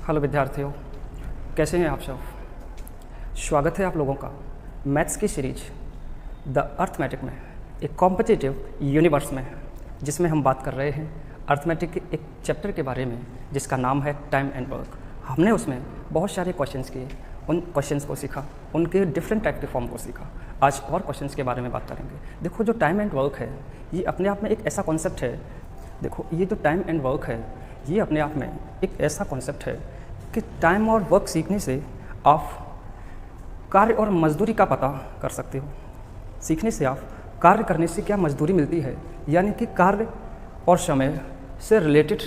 Hello विद्यार्थियों, कैसे हैं आप सब। स्वागत है आप लोगों का मैथ्स की सीरीज द अर्थमेटिक में, एक कॉम्पिटिटिव यूनिवर्स में, जिसमें हम बात कर रहे हैं अर्थमेटिक के एक चैप्टर के बारे में जिसका नाम है टाइम एंड वर्क। हमने उसमें बहुत सारे क्वेश्चंस किए, उन क्वेश्चंस को सीखा, उनके डिफरेंट टाइप के फॉर्म को सीखा। आज और क्वेश्चंस के बारे में बात करेंगे। देखो, जो टाइम एंड वर्क है ये अपने आप में एक ऐसा कॉन्सेप्ट है। देखो, ये जो टाइम एंड वर्क है ये अपने आप में एक ऐसा कॉन्सेप्ट है कि टाइम और वर्क सीखने से आप कार्य और मजदूरी का पता कर सकते हो। सीखने से आप कार्य करने से क्या मजदूरी मिलती है, यानी कि कार्य और समय से रिलेटेड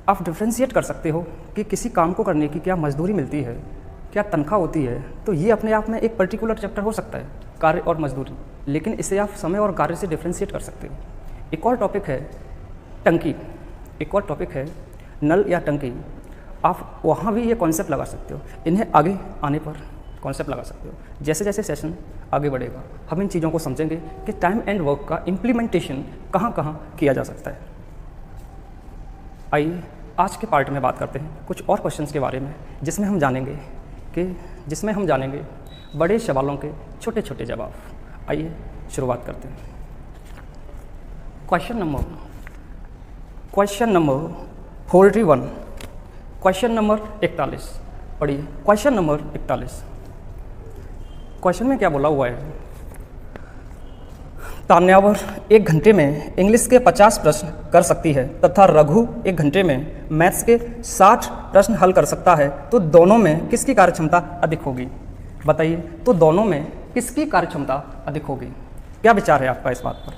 आप डिफ्रेंशिएट कर सकते हो कि किसी काम को करने की क्या मजदूरी मिलती है, क्या तनख्वाह होती है। तो ये अपने आप में एक पर्टिकुलर चैप्टर हो सकता है, कार्य और मजदूरी, लेकिन इसे आप समय और कार्य से डिफ्रेंशिएट कर सकते हो। एक और टॉपिक है टंकी, एक और टॉपिक है नल या टंकी। आप वहाँ भी ये कॉन्सेप्ट लगा सकते हो, इन्हें आगे आने पर कॉन्सेप्ट लगा सकते हो। जैसे जैसे सेशन आगे बढ़ेगा हम इन चीज़ों को समझेंगे कि टाइम एंड वर्क का इम्प्लीमेंटेशन कहाँ कहाँ किया जा सकता है। आइए आज के पार्ट में बात करते हैं कुछ और क्वेश्चंस के बारे में, जिसमें हम जानेंगे बड़े सवालों के छोटे छोटे जवाब। आइए शुरुआत करते हैं। क्वेश्चन नंबर 41, क्वेश्चन नंबर 41 पढ़िए। क्वेश्चन नंबर 41, क्वेश्चन में क्या बोला हुआ है। तान्यावर 1 घंटे में इंग्लिश के 50 प्रश्न कर सकती है तथा रघु 1 घंटे में मैथ्स के 60 प्रश्न हल कर सकता है, तो दोनों में किसकी कार्यक्षमता अधिक होगी। बताइए, तो दोनों में किसकी कार्यक्षमता अधिक होगी। क्या विचार है आपका इस बात पर।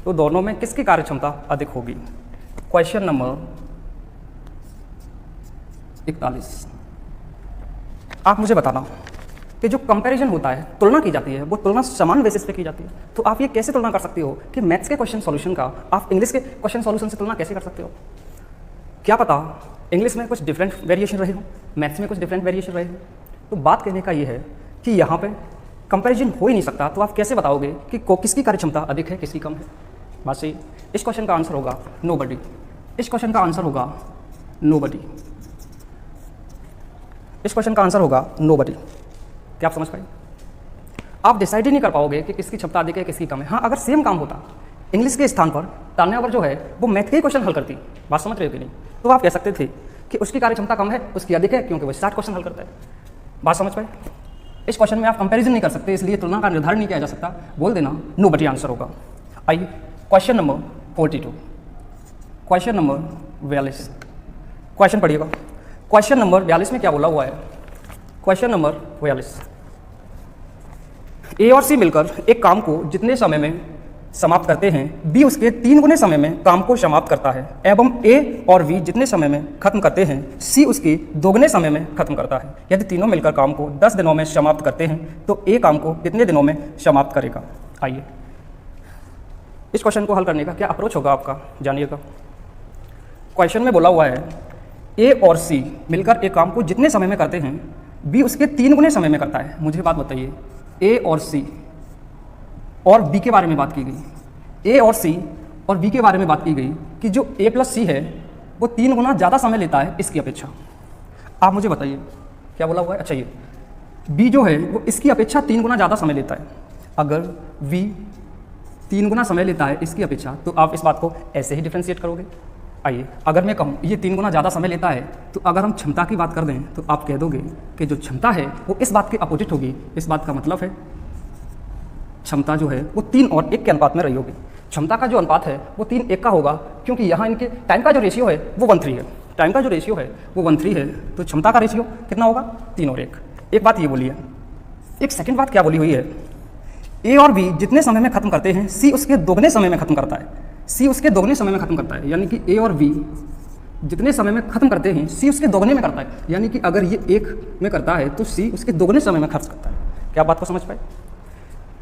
तो दोनों में किसकी कार्यक्षमता अधिक होगी। क्वेश्चन नंबर 41, आप मुझे बताना कि जो कंपैरिजन होता है, तुलना की जाती है, वो तुलना समान बेसिस पे की जाती है। तो आप ये कैसे तुलना कर सकते हो कि मैथ्स के क्वेश्चन सॉल्यूशन का आप इंग्लिश के क्वेश्चन सॉल्यूशन से तुलना कैसे कर सकते हो। क्या पता इंग्लिश में कुछ डिफरेंट वेरिएशन रहे हो, मैथ्स में कुछ डिफरेंट वेरिएशन रहे हो। तो बात कहने का ये है कि यहाँ पे कंपैरिजन हो ही नहीं सकता, तो आप कैसे बताओगे कि किसकी कार्यक्षमता अधिक है, किसकी कम है। बात सही। इस क्वेश्चन का आंसर होगा नोबडी। इस क्वेश्चन का आंसर होगा नोबडी। इस क्वेश्चन का आंसर होगा नोबडी। क्या आप समझ पाए। आप डिसाइड ही नहीं कर पाओगे कि किसकी क्षमता अधिक है, किसकी कम है। हाँ, अगर सेम काम होता, इंग्लिश के स्थान पर तान्यावर जो है वो मैथ के क्वेश्चन हल करती, बात समझ रहे हो कि नहीं, तो आप कह सकते थे कि उसकी कार्यक्षमता कम है, उसकी अधिक है, क्योंकि वो 60 क्वेश्चन हल करता है। बात समझ पाए। इस क्वेश्चन में आप कंपैरिजन नहीं कर सकते, इसलिए तुलना का निर्धारण नहीं किया जा सकता। बोल देना नोबडी आंसर होगा। आइए question number 42, question number 42, question पढ़िएगा। क्वेश्चन नंबर 42 में क्या बोला हुआ है। क्वेश्चन नंबर 42, ए और सी मिलकर एक काम को जितने समय में समाप्त करते हैं, बी उसके 3 गुने समय में काम को समाप्त करता है, एवं ए और बी जितने समय में खत्म करते हैं, सी उसके 2 गुने समय में खत्म करता है। यदि तीनों मिलकर काम को 10 दिनों में समाप्त करते हैं, तो ए काम को कितने दिनों में समाप्त करेगा। आइए इस क्वेश्चन को हल करने का क्या अप्रोच होगा आपका, जानिएगा। क्वेश्चन में बोला हुआ है ए और सी मिलकर एक काम को जितने समय में करते हैं, बी उसके 3 गुने समय में करता है। मुझे बात बताइए, ए और सी और बी के बारे में बात की गई। ए और सी और बी के बारे में बात की गई कि जो ए प्लस सी है वो 3 गुना ज़्यादा समय लेता है इसकी अपेक्षा। आप मुझे बताइए क्या बोला हुआ है। अच्छा, ये बी जो है वो इसकी अपेक्षा 3 गुना ज़्यादा समय लेता है। अगर बी 3 गुना समय लेता है इसकी अपेक्षा, तो आप इस बात को ऐसे ही डिफ्रेंशिएट करोगे। आइए, अगर मैं कहूँ ये 3 गुना ज़्यादा समय लेता है, तो अगर हम क्षमता की बात कर दें तो आप कह दोगे कि जो क्षमता है वो इस बात के अपोजिट होगी। इस बात का मतलब है क्षमता जो है वो 3 और 1 के अनुपात में रही होगी। क्षमता का जो अनुपात है वो 3:1 का होगा, क्योंकि यहाँ इनके टाइम का जो रेशियो है वो 1:3 है। टाइम का जो रेशियो है वो 1:3 है, तो क्षमता का रेशियो कितना होगा, 3 और 1। एक बात ये बोली है। एक सेकेंड बात क्या बोली हुई है, ए और बी जितने समय में खत्म करते हैं, सी उसके 2 गुने समय में खत्म करता है। सी उसके 2 गुने समय में खत्म करता है, यानी कि ए और बी जितने समय में खत्म करते हैं, सी उसके 2 गुने में करता है। यानी कि अगर ये 1 में करता है तो सी उसके 2 गुने समय में खर्च करता है। क्या बात को समझ पाए।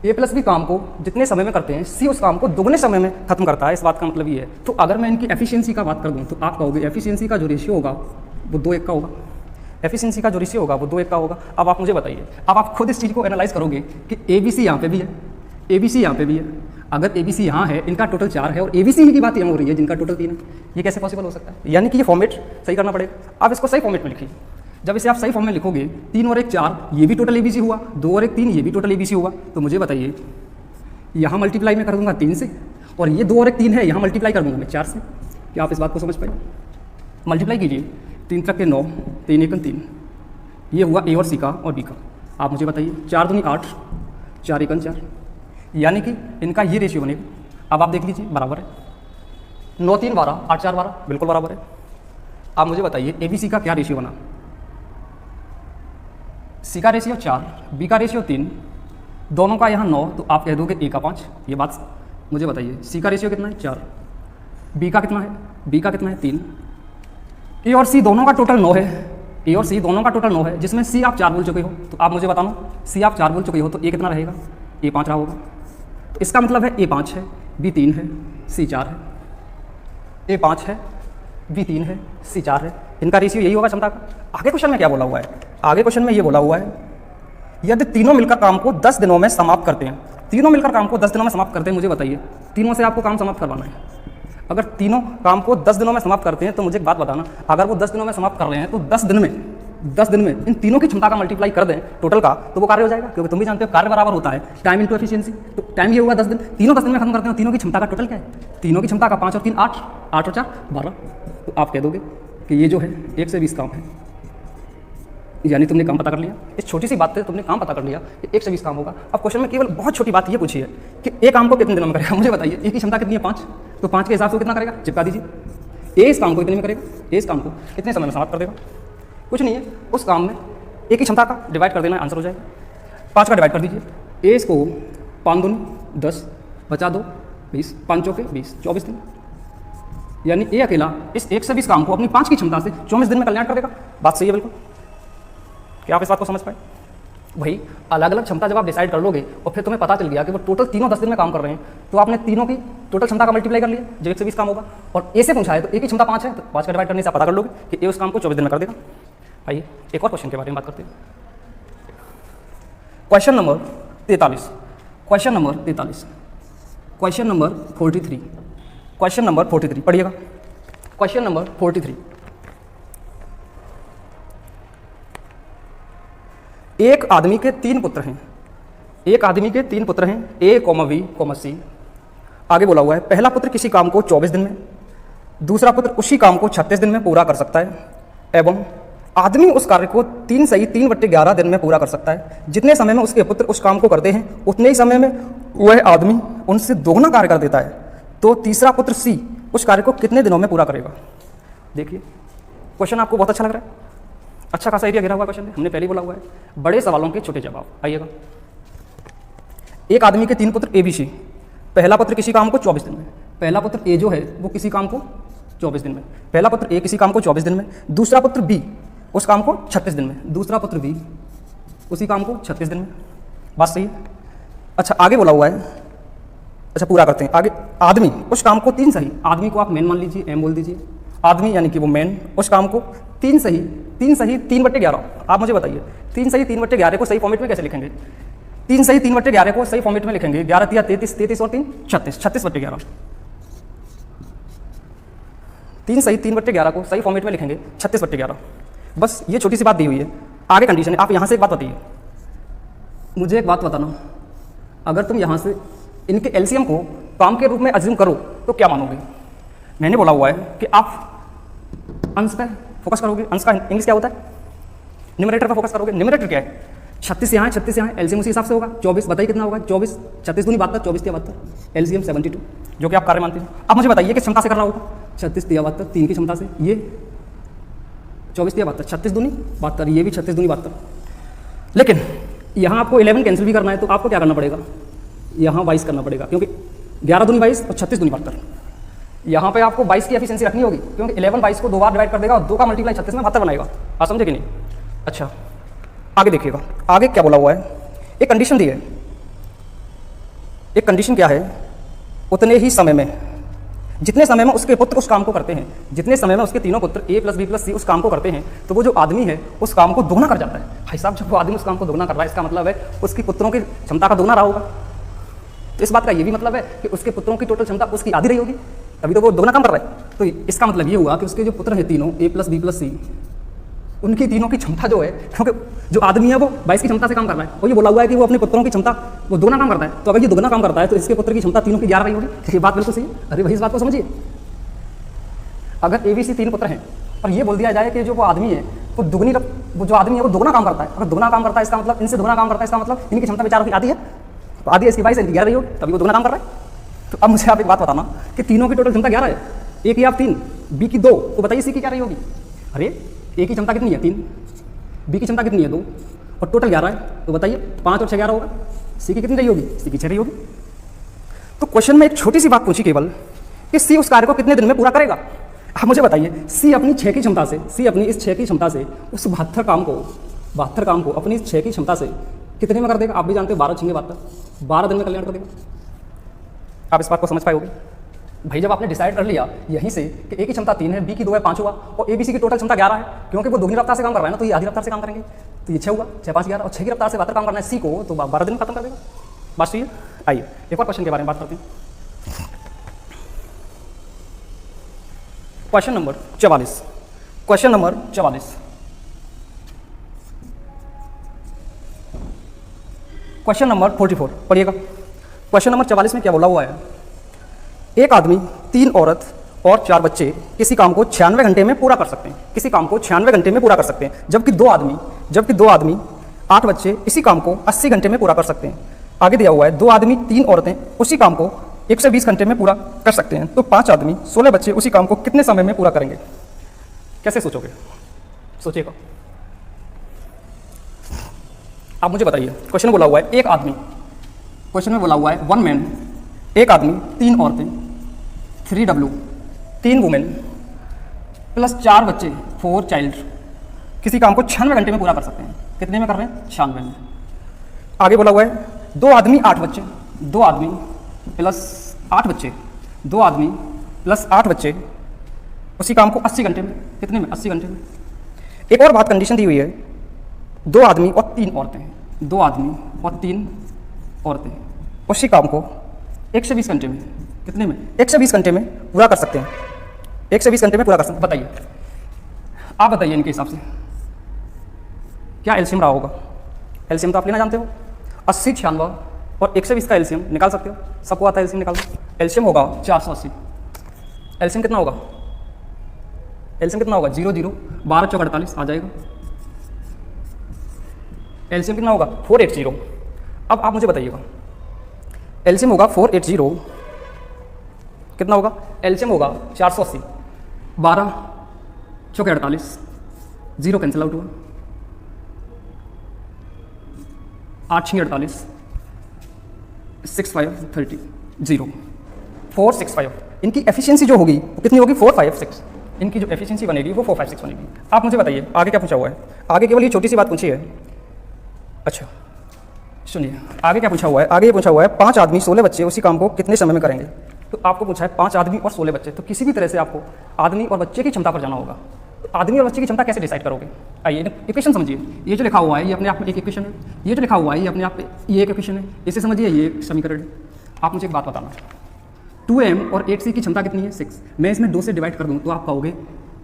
ए प्लस बी काम को जितने समय में करते हैं, सी उस काम को 2 गुने समय में खत्म करता है। इस बात का मतलब ये है। तो अगर मैं इनकी एफिशिएंसी का बात कर दूं, तो आप कहोगे एफिशिएंसी का जो रेशियो होगा वो 2:1 का होगा। एफिशिएंसी का जो रेशियो होगा वो 2:1 का होगा। अब आप मुझे बताइए, अब आप खुद इस चीज़ को एनालाइज करोगे कि ए बी सी यहाँ पे भी है, ए बी सी यहाँ पे भी है। अगर ए बी सी यहाँ है, इनका टोटल 4 है और ए बी सी ही की बात यहाँ हो रही है जिनका टोटल 3 है, ये कैसे पॉसिबल हो सकता है? यानी कि ये फॉर्मेट सही करना पड़ेगा। आप इसको सही फॉर्मेट में लिखिए। जब इसे आप सही फॉर्म में लिखोगे 3 और 1 4, ये भी टोटल ए बी सी हुआ, 2 और 1 3, ये भी टोटल ए बी सी हुआ। तो मुझे बताइए, यहाँ मल्टीप्लाई मैं कर दूंगा 3 से, और ये 2 और 1 3 है, यहाँ मल्टीप्लाई कर दूंगा मैं 4 से। क्या आप इस बात को समझ पाए? मल्टीप्लाई कीजिए, 3 तक के 9, 3 1 3, ये हुआ ए और सी का और बी का। आप मुझे बताइए, 4 दूनी 8, 4 1 4, यानी कि इनका ये रेशियो बनेगा। अब आप देख लीजिए, बराबर है, 9 3 12, 8 4 12, बिल्कुल बराबर है। आप मुझे बताइए ए बी सी का क्या रेशियो बना? सी का रेशियो 4, बी का रेशियो 3, दोनों का यहाँ 9, तो आप कह दोगे ए का 5। ये बात मुझे बताइए, सी का रेशियो कितना है? 4, बी का कितना है? बी का कितना है? 3। ए और सी दोनों का टोटल 9 है, ए और सी दोनों का टोटल 9 है, जिसमें सी आप 4 बोल चुके हो। तो आप मुझे बताना, सी आप 4 बोल चुके हो तो ए कितना रहेगा? ए 5 रहा होगा। तो इसका मतलब है ए 5 है, बी 3 है, सी 4 है। ए 5 है, बी 3 है, सी 4 है। इनका रेशियो यही होगा क्षमता का। आगे क्वेश्चन में क्या बोला हुआ है? आगे क्वेश्चन में ये बोला हुआ है, यदि तीनों मिलकर काम को 10 दिनों में समाप्त करते हैं। तीनों मिलकर काम को 10 दिनों में समाप्त करते हैं। मुझे बताइए, तीनों से आपको काम समाप्त करवाना है। अगर तीनों काम को 10 दिनों में समाप्त करते हैं तो मुझे एक बात बताना, अगर वो 10 दिनों में समाप्त कर रहे हैं तो 10 दिन में इन तीनों की क्षमता का मल्टीप्लाई कर दें टोटल का, तो वो कार्य हो जाएगा। क्योंकि तुम भी जानते हो कार्य बराबर होता है टाइम इनटू एफिशिएंसी। तो टाइम ये हुआ 10 दिन, तीनों 10 दिन में खत्म करते हैं। तीनों की क्षमता का टोटल क्या है? तीनों की क्षमता का 5 और 3 8, 8 और 4 12। तो आप कह दोगे कि ये जो है 1 से 20 काम है, यानी तुमने काम पता कर लिया। इस छोटी सी बात से तुमने काम पता कर लिया कि 1 से 20 काम होगा। अब क्वेश्चन में केवल बहुत छोटी बात ये पूछी है कि एक काम को कितने दिनों में करेगा। मुझे बताइए, एक की क्षमता कितनी है? 5, तो 5 के हिसाब से कितना करेगा? चिपका दीजिए। ए इस काम को कितने में करेगा? ए इस काम को कितने समय में समाप्त कर देगा? कुछ नहीं है, उस काम में एक की क्षमता का डिवाइड कर देना, आंसर हो जाएगा। 5 का डिवाइड कर दीजिए। ए इसको 5 दूनी 10, बचा 2 20, 5 चौके 20, 24 दिन। यानी ए अकेला इस 1 से 20 काम को अपनी 5 की क्षमता से 24 दिन में कल्याण कर देगा। बात सही है बिल्कुल। क्या आप इस बात को समझ पाए? वही अलग अलग क्षमता जब आप डिसाइड कर लोगे और फिर तुम्हें पता चल गया कि वो टोटल तीनों 10 दिन में काम कर रहे हैं, तो आपने तीनों की टोटल क्षमता का मल्टीप्लाई कर लिया जो 1 से 20 काम होगा। और ए से पूछा है तो ए की क्षमता 5 है, तो 5 का डिवाइड करने से आप पता कर लोगे कि ए उस काम को 24 दिन में कर देगा। आइए एक और क्वेश्चन के बारे में बात करते हैं। Question number 43, question number 43, question number 43, question number 43 पढ़िएगा। क्वेश्चन नंबर 43, एक आदमी के 3 पुत्र हैं। एक आदमी के 3 पुत्र हैं, ए कॉमा बी कॉमा सी। आगे बोला हुआ है, पहला पुत्र किसी काम को 24 दिन में, दूसरा पुत्र उसी काम को 36 दिन में पूरा कर सकता है, एवं आदमी उस कार्य को 3 सही 3/11 दिन में पूरा कर सकता है। जितने समय में उसके पुत्र उस काम को करते हैं उतने ही समय में वह आदमी उनसे दोगुना कार्य कर देता है। तो तीसरा पुत्र सी उस कार्य को कितने दिनों में पूरा करेगा? देखिए क्वेश्चन आपको बहुत अच्छा लग रहा है, अच्छा खासा एरिया घेरा हुआ क्वेश्चन है। हमने पहले बोला हुआ है बड़े सवालों के छोटे जवाब। आइएगा, एक आदमी के 3 पुत्र ए बी सी, पहला पुत्र किसी काम को 24 दिन में, पहला पुत्र ए जो है वो किसी काम को 24 दिन में, पहला पुत्र ए किसी काम को 24 दिन में, दूसरा पुत्र बी उस काम को 36 दिन में, दूसरा पुत्र बी उसी काम को 36 दिन में। बात सही है? अच्छा आगे बोला हुआ है, अच्छा पूरा करते हैं आगे। आदमी उस काम को 3 सही, आदमी को आप मैन मान लीजिए, एम बोल दीजिए, आदमी यानी कि वो मैन उस काम को 3 सही 3/11। आप मुझे बताइए 3 सही 3/11 को सही फॉर्मेट में कैसे लिखेंगे? 3 सही 3/11 को सही फॉर्मेट में लिखेंगे 11 × 33, 33 और 3 36, 36/11। 3 सही 3/11 को सही फॉर्मेट में लिखेंगे 36/11। बस ये छोटी सी बात दी हुई है। आगे कंडीशन है, आप यहाँ से एक बात बताइए, मुझे एक बात बताना, अगर तुम यहाँ से इनके एलसीएम को काम के रूप में अज्यूम करो तो क्या मानोगे? मैंने बोला हुआ है कि आप अंश पे फोकस करोगे। अंश का इंग्लिश क्या होता है? न्यूमरेटर पर फोकस करोगे। न्यूमरेटर क्या है? 36 यहाँ है, 36 यहाँ है, एलसीएम उसी हिसाब से होगा। 24 बताइए कितना होगा? 24 36 दूनी 72, 24 × 72, एलसीएम 72, जो कि आप कार्य मानते हैं। अब मुझे बताइए किस क्षमता से कर रहा होगा? 36 × 72, 3 की क्षमता से, ये 24 × 72, 36 दूनी 72, ये भी 36 दूनी 72। लेकिन यहाँ आपको 11 कैंसिल भी करना है तो आपको क्या करना पड़ेगा? यहाँ 22 करना पड़ेगा, क्योंकि 11 दूनी 22 और 36 दूनी 72। यहाँ पे आपको 22 की एफिशिएंसी रखनी होगी, क्योंकि 11 22 को 2 बार डिवाइड कर देगा और 2 का मल्टीप्लाई 36 में 72 बनाएगा। आप समझे कि नहीं? अच्छा आगे देखिएगा, आगे क्या बोला हुआ है? एक कंडीशन दी है। एक कंडीशन क्या है? उतने ही समय में, जितने समय में उसके पुत्र उस काम को करते हैं, जितने समय में उसके तीनों पुत्र ए प्लस बी प्लस सी उस काम को करते हैं, तो वो जो आदमी है उस काम को दोगुना कर जाता है। भाई साहब, जब वो आदमी उस काम को दोगुना कर रहा है, इसका मतलब है उसकी पुत्रों की क्षमता का दोगुना रहा होगा। तो इस बात का ये भी मतलब है कि उसके पुत्रों की टोटल क्षमता उसकी आधी रही होगी, तभी तो वो दोगुना काम कर रहा है। तो इसका मतलब ये हुआ कि उसके जो पुत्र हैं तीनों A + B + C, उनकी तीनों की क्षमता जो है, क्योंकि जो आदमी है वो 22 की क्षमता से काम कर रहा है, और ये बोला हुआ है कि वो अपने पुत्रों की क्षमता वो दोगुना काम करता है। तो अगर ये दोगुना काम करता है तो इसके पुत्र की क्षमता तीनों की 11 रही होगी। ये बात बिल्कुल सही है। अरे भाई इस बात को समझिए, अगर A B C 3 पुत्र हैं और ये बोल दिया जाए कि जो वो आदमी है वो वो जो आदमी है वो दोगुना काम करता है, अगर दोगुना काम करता है इसका मतलब इनसे दोगुना काम करता है, इसका मतलब इनकी क्षमता बेचारों की आधी है, तो आधी है इसकी 22 है, इनकी 11 रही होगी, तभी वो दोगुना काम कर रहा है। तो अब मुझे आप एक बात बताना कि तीनों की टोटल क्षमता 11 है, A की आप 3, B की 2, तो बताइए C की क्या रही होगी? अरे A की क्षमता कितनी है? 3, B की क्षमता कितनी है? 2, और टोटल 11 है, तो बताइए 5 और 6 11 होगा। C की कितनी रही होगी? C की 6 रही होगी। तो क्वेश्चन में एक छोटी सी बात पूछी केवल कि C उस कार्य को कितने दिन में पूरा करेगा। आप मुझे बताइए C अपनी 6 की क्षमता से, C अपनी इस 6 की क्षमता से उस 72 काम को अपनी इस 6 की क्षमता से कितने में कर देगा? आप भी जानते हो 12 6 72, 12 दिन में कल्याण कर देगा। आप इस बात को समझ पाओगे भाई? जब आपने डिसाइड कर लिया यहीं से कि A की क्षमता 3 है, B की 2 है, 5 हुआ, और A B C की टोटल क्षमता 11 है, क्योंकि वो दोगुनी रफ्तार से काम कर रहा है ना, तो ये आधी रफ्तार से काम करेंगे, तो ये 6 हुआ, 6 5 11, और 6 की रफ्तार से 72 काम करना है C को, तो 12 दिन में खत्म कर देगा। बात सही है। आइए एक और क्वेश्चन के बारे में बात करते हैं। Question number 44। Question number 44। Question number 44 पढ़िएगा। क्वेश्चन नंबर 44 में क्या बोला हुआ है? एक आदमी, 3 औरत और 4 बच्चे किसी काम को 96 घंटे में पूरा कर सकते हैं। किसी काम को 96 घंटे में पूरा कर सकते हैं, जबकि दो आदमी 8 बच्चे इसी काम को 80 घंटे में पूरा कर सकते हैं। आगे दिया हुआ है 2 आदमी 3 औरतें उसी काम को 120 घंटे में पूरा कर सकते हैं, तो 5 आदमी 16 बच्चे उसी काम को कितने समय में पूरा करेंगे? कैसे सोचोगे? सोचिएगा। आप मुझे बताइए। क्वेश्चन में बोला हुआ है एक आदमी, क्वेश्चन में बोला हुआ है 1 मैन, एक आदमी, 3 औरतें, 3W, 3 वुमेन प्लस 4 बच्चे, 4 चाइल्ड किसी काम को 96 घंटे में पूरा कर सकते हैं। कितने में कर रहे हैं? 96 में। आगे बोला हुआ है 2 आदमी 8 बच्चे, 2 आदमी प्लस 8 बच्चे, 2 आदमी प्लस 8 बच्चे उसी काम को 80 घंटे में। कितने में? 80 घंटे में। एक और बात कंडीशन दी हुई है, 2 आदमी और 3 औरतें हैं, 2 आदमी और 3 औरतें उसी काम को 120 घंटे में। कितने में? 120 घंटे में पूरा कर सकते हैं। 120 घंटे में पूरा कर सकते हैं। बताइए, आप बताइए इनके हिसाब से क्या एलसीएम रहा होगा? एलसीएम तो आप लेना जानते हो, 80 96 और 120 का एलसीएम निकाल सकते हो, सबको आता है एलसीएम निकालना। एलसीएम होगा 480। एलसीएम कितना होगा? एलसीएम कितना होगा? 0 0 12 4 48 आ जाएगा। एलसीएम कितना होगा? 480। अब आप मुझे बताइएगा, एलसीएम होगा 480, कितना होगा? एलसीएम होगा 480, 12 4 48, 0 कैंसिल आउट हुआ, 8 6 48, 6 5 30, 0 465। इनकी एफिशिएंसी जो होगी वो कितनी होगी? 456। इनकी जो एफिशिएंसी बनेगी वो 456 बनेगी। आप मुझे बताइए आगे क्या पूछा हुआ है? आगे केवल ये छोटी सी बात पूछी है। अच्छा सुनिए, आगे क्या पूछा हुआ है? आगे ये पूछा हुआ है 5 आदमी 16 बच्चे उसी काम को कितने समय में करेंगे। तो आपको पूछा है 5 आदमी और 16 बच्चे, तो किसी भी तरह से आपको आदमी और बच्चे की क्षमता पर जाना होगा। तो आदमी और बच्चे की क्षमता कैसे डिसाइड करोगे? आइए इक्वेशन समझिए। ये जो लिखा हुआ है ये अपने आप में एक इक्वेशन है, ये जो लिखा हुआ है ये अपने आप में ये एक इक्वेशन है, इसे समझिए ये एक समीकरण है। आप मुझे एक बात बताना, 2m और 8c की क्षमता कितनी है? 6। मैं इसमें 2 से डिवाइड कर दूँ तो आप कहोगे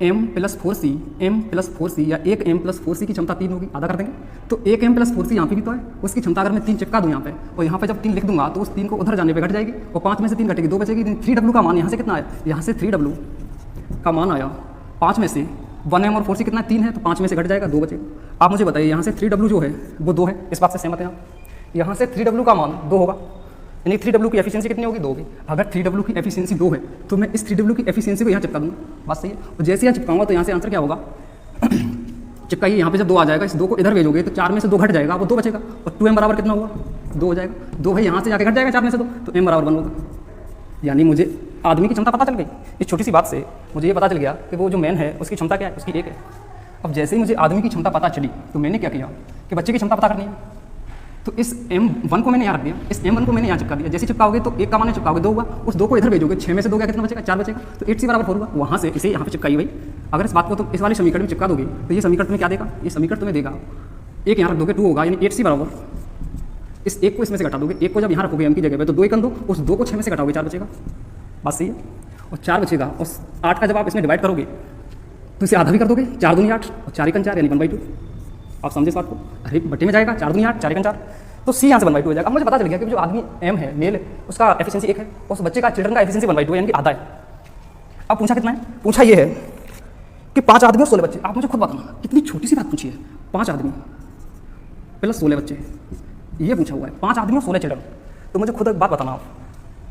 m + 4c, m + 4c या 1m + 4c की क्षमता 3 होगी, आधा कर देंगे। तो 1m + 4c यहाँ पे भी तो है, उसकी क्षमता अगर मैं 3 चिपका दूँ यहाँ पे, और यहाँ पे जब 3 लिख दूंगा तो उस 3 को उधर जाने पे घट जाएगी, और 5 में से 3 घटेगी, 2 बचेगी। 3w का मान यहाँ से कितना आया? यहाँ से 3w का मान आया 5 में से 1m और 4c कितना? 3 है, तो 5 में से घट जाएगा, 2 बचेगा। आप मुझे बताइए यहाँ से 3w जो है वो 2 है, इस बात से सहमत हैं आप? यहाँ से 3w का मान 2 होगा, यानी 3w की एफिशिएंसी कितनी होगी? 2 होगी। अगर 3w की एफिशिएंसी 2 है तो मैं इस 3w की एफिशिएंसी को यहाँ चिपका दूँगा, बात सही है। और जैसे यहाँ चिपकाऊंगा तो यहाँ से आंसर क्या होगा? चिपकाइए, यहाँ पे जब 2 आ जाएगा, इस 2 को इधर भेजोगे तो 4 में से 2 घट जाएगा, वो 2 बचेगा, और 2m बराबर कितना हुआ? 2 हो जाएगा। 2 भाई यहाँ से जाके घट जाएगा 4 में से 2, तो m बराबर 1 होगा। यानी मुझे आदमी की क्षमता पता चल गई। इस छोटी सी बात से मुझे ये पता चल गया कि वो जो मैन है उसकी क्षमता क्या है? उसकी 1 है। अब जैसे ही मुझे आदमी की क्षमता पता चली तो मैंने क्या किया कि बच्चे की क्षमता पता करनी है, तो इस m1 को मैंने यहाँ रख दिया, इस m1 को मैंने यहाँ चिपका दिया। जैसे चिपकाओगे तो 1 का मान चिपकाओगे 2 हुआ, उस 2 को इधर भेजोगे, 6 में से 2 गया, कितना बचेगा? 4 बचेगा, तो 8c बराबर 4 हुआ। वहाँ से इसे यहाँ पे चिपकाइए भाई। अगर इस बात को तो इस वाले समीकरण में चिपका दोगे तो ये समीकरण तुम्हें क्या देगा? ये समीकरण तुम्हें देगा, 1 यहाँ रख दोगे 2 होगा, यानी 8c बराबर इस एक को इसमें से घटा दोगे, एक को जब यहाँ रखोगे m की जगह पे तो 2 1 2, उस 2 को 6 में से घटाओगे 4 बचेगा, बात सही है। और 4 बचेगा और 8 का जब आप इसमें डिवाइड करोगे तो इसे आधा भी कर दोगे, 4 दूनी 8 और 4 1 4 यानी 1/2। आप समझे इस बात को, हर एक बटे में जाएगा, 4 दूनी 8 4 1 4, तो सी यहाँ से 1/2 हो जाएगा। अब मुझे पता चल गया कि जो आदमी एम है मेल है उसका एफिशिएंसी 1 है, उस बच्चे का चिल्ड्रन का एफिशिएंसी 1/2 है यानी कि आधा है। अब पूछा कितना है, पूछा ये है कि 5 आदमी और 16 बच्चे। आप मुझे खुद बताना कितनी छोटी सी बात पूछी है, 5 आदमी प्लस 16 बच्चे, ये पूछा हुआ है 5 आदमी और 16 चिल्ड्रन। तो मुझे खुद एक बात बताना आप,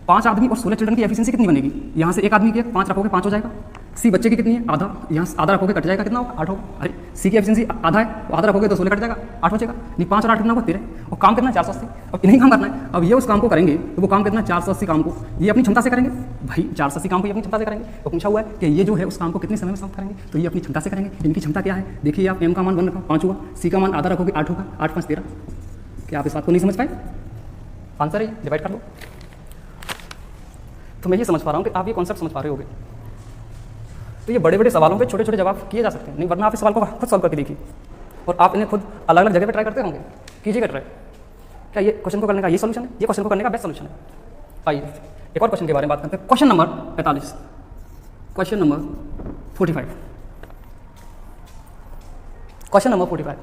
5 आदमी और 16 चिल्ड्रन की एफिशिएंसी कितनी बनेगी, यहाँ से एक आदमी की 5 रखोगे 5 हो जाएगा, सी बच्चे की कितनी है आधा, यहाँ से आधा रखोगे कट जाएगा कितना होगा 8 होगा, अरे सी की एफिशिएंसी आधा है तो आधा रखोगे तो 16 कट जाएगा 8 हो जाएगा, नहीं 5 और 8 कितना होगा 13, और काम कितना 480। अब इन्हीं काम करना है, अब ये उस काम को करेंगे तो वो काम कितना 480 काम को ये अपनी क्षमता से करेंगे, भाई 480 काम को ये अपनी क्षमता से करेंगे। तो पूछा हुआ है कि ये जो है उस काम को कितने समय में समाप्त करेंगे, तो ये अपनी क्षमता से करेंगे। इनकी क्षमता क्या है, देखिए आप एम का मान 1 रखा 5 हुआ, सी का मान आधा रखोगे 8 होगा, 8 5 13। क्या आप इस बात को नहीं समझ पाए, आंसर है डिवाइड कर दो। तो मैं ये समझ पा रहा हूँ कि आप ये कॉन्सेप्ट समझ पा रहे होगे। तो ये बड़े बड़े सवालों पे छोटे छोटे जवाब किए जा सकते हैं, नहीं वरना आप इस सवाल को खुद सॉल्व करके देखिए और आप इन्हें खुद अलग अलग जगह पे ट्राई करते होंगे, कीजिएगा ट्राई। क्या ये क्वेश्चन को करने का ये सॉल्यूशन है, ये क्वेश्चन को करने का बेस्ट सॉल्यूशन है। आइए एक और क्वेश्चन के बारे में बात करते हैं, question number 45, question number 45, question number 45।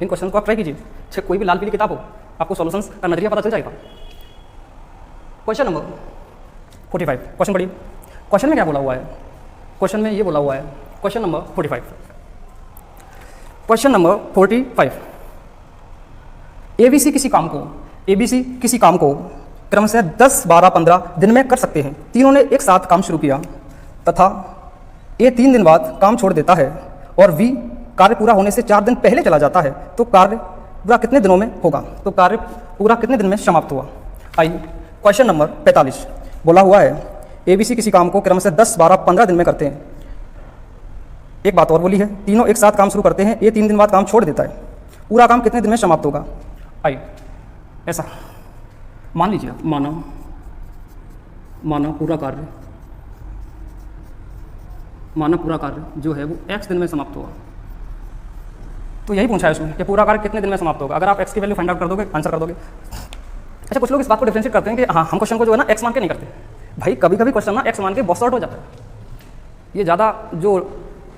इन क्वेश्चन को आप ट्राई कीजिए, चाहे कोई भी लाल पीली किताब हो, आपको सॉल्यूशंस का नजरिया पता चल जाएगा। क्वेश्चन नंबर 45, क्वेश्चन पढ़िए। क्वेश्चन में क्या बोला हुआ है, क्वेश्चन में ये बोला हुआ है, question number 45, question number 45, ABC किसी काम को, एबीसी किसी काम को क्रमशः 10 12 15 दिन में कर सकते हैं। तीनों ने एक साथ काम शुरू किया तथा ए 3 दिन बाद काम छोड़ देता है और बी कार्य पूरा होने से 4 दिन पहले चला जाता है, तो कार्य पूरा कितने दिनों में होगा, तो कार्य पूरा कितने दिन में समाप्त हुआ। आइए क्वेश्चन नंबर 45 बोला हुआ है एबीसी किसी काम को क्रमशः 10 12 15 दिन में करते हैं। एक बात और बोली है, तीनों एक साथ काम शुरू करते हैं, ये 3 दिन बाद काम छोड़ देता है, पूरा काम कितने दिन में समाप्त होगा। आइए ऐसा मान लीजिए, माना पूरा कार्य जो है वो x दिन में समाप्त होगा। तो यही पूछा है उसमें कि पूरा कार्य कितने दिन में समाप्त होगा। अगर आप x की वैल्यू फाइंड आउट कर दोगे आंसर कर दोगे। अच्छा कुछ लोग इस बात को डिफरेंशिएट करते हैं कि हाँ हम क्वेश्चन को जो है ना x मान के नहीं करते। भाई कभी कभी क्वेश्चन ना x मान के बहुत शॉर्ट हो जाता है, ये ज़्यादा जो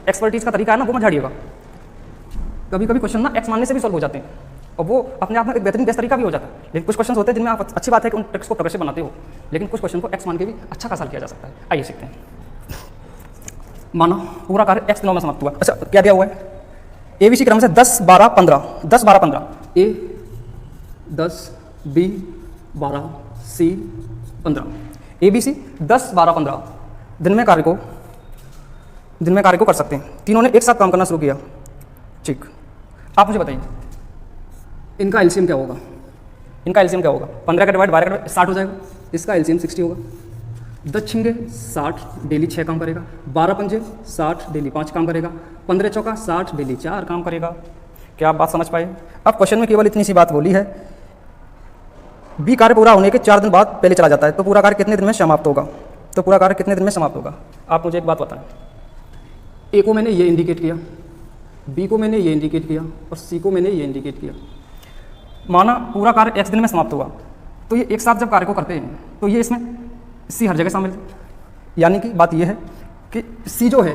एक्सपर्टीज का तरीका है ना वो मत झाड़िएगा। कभी कभी क्वेश्चन ना x मानने से भी सॉल्व हो जाते हैं और वो अपने आप में एक बेहतरीन बेस्ट तरीका भी हो जाता है। लेकिन कुछ क्वेश्चन होते हैं जिनमें आप अच्छी बात है कि उन ट्रिक्स को प्रोग्रेसिव बनाते हो, लेकिन कुछ क्वेश्चन को x मान के भी अच्छा खासा किया जा सकता है। आइए सीखते हैं। माना पूरा कार्य x दिनों में समाप्त हुआ। अच्छा क्या दिया हुआ है, एबीसी क्रम से 10 12 15 10 12 15 ए 10 बी 12 सी 15। एबीसी 10 12 15 दिन में कार्य को कर सकते हैं। तीनों ने एक साथ काम करना शुरू किया। ठीक, आप मुझे बताइए इनका एलसीएम क्या होगा, 15 का डिवाइड 12 का 60 हो जाएगा, इसका एलसीएम 60 होगा। 10 छिंगे 60 डेली 6 काम करेगा, 12 पंजे 60 डेली 5 काम करेगा, 15 चौका 60 डेली 4 काम करेगा। क्या आप बात समझ पाए। अब क्वेश्चन में केवल इतनी सी बात बोली है, बी कार्य पूरा होने के 4 दिन बाद पहले चला जाता है, तो पूरा कार्य कितने दिन में समाप्त होगा। आप मुझे एक बात बताएं, ए को मैंने ये इंडिकेट किया, बी को मैंने ये इंडिकेट किया और सी को मैंने ये इंडिकेट किया। माना पूरा कार्य x दिन में समाप्त हुआ, तो ये एक साथ जब कार्य को करते हैं तो ये इसमें सी हर जगह शामिल है, यानी कि बात ये है कि सी जो है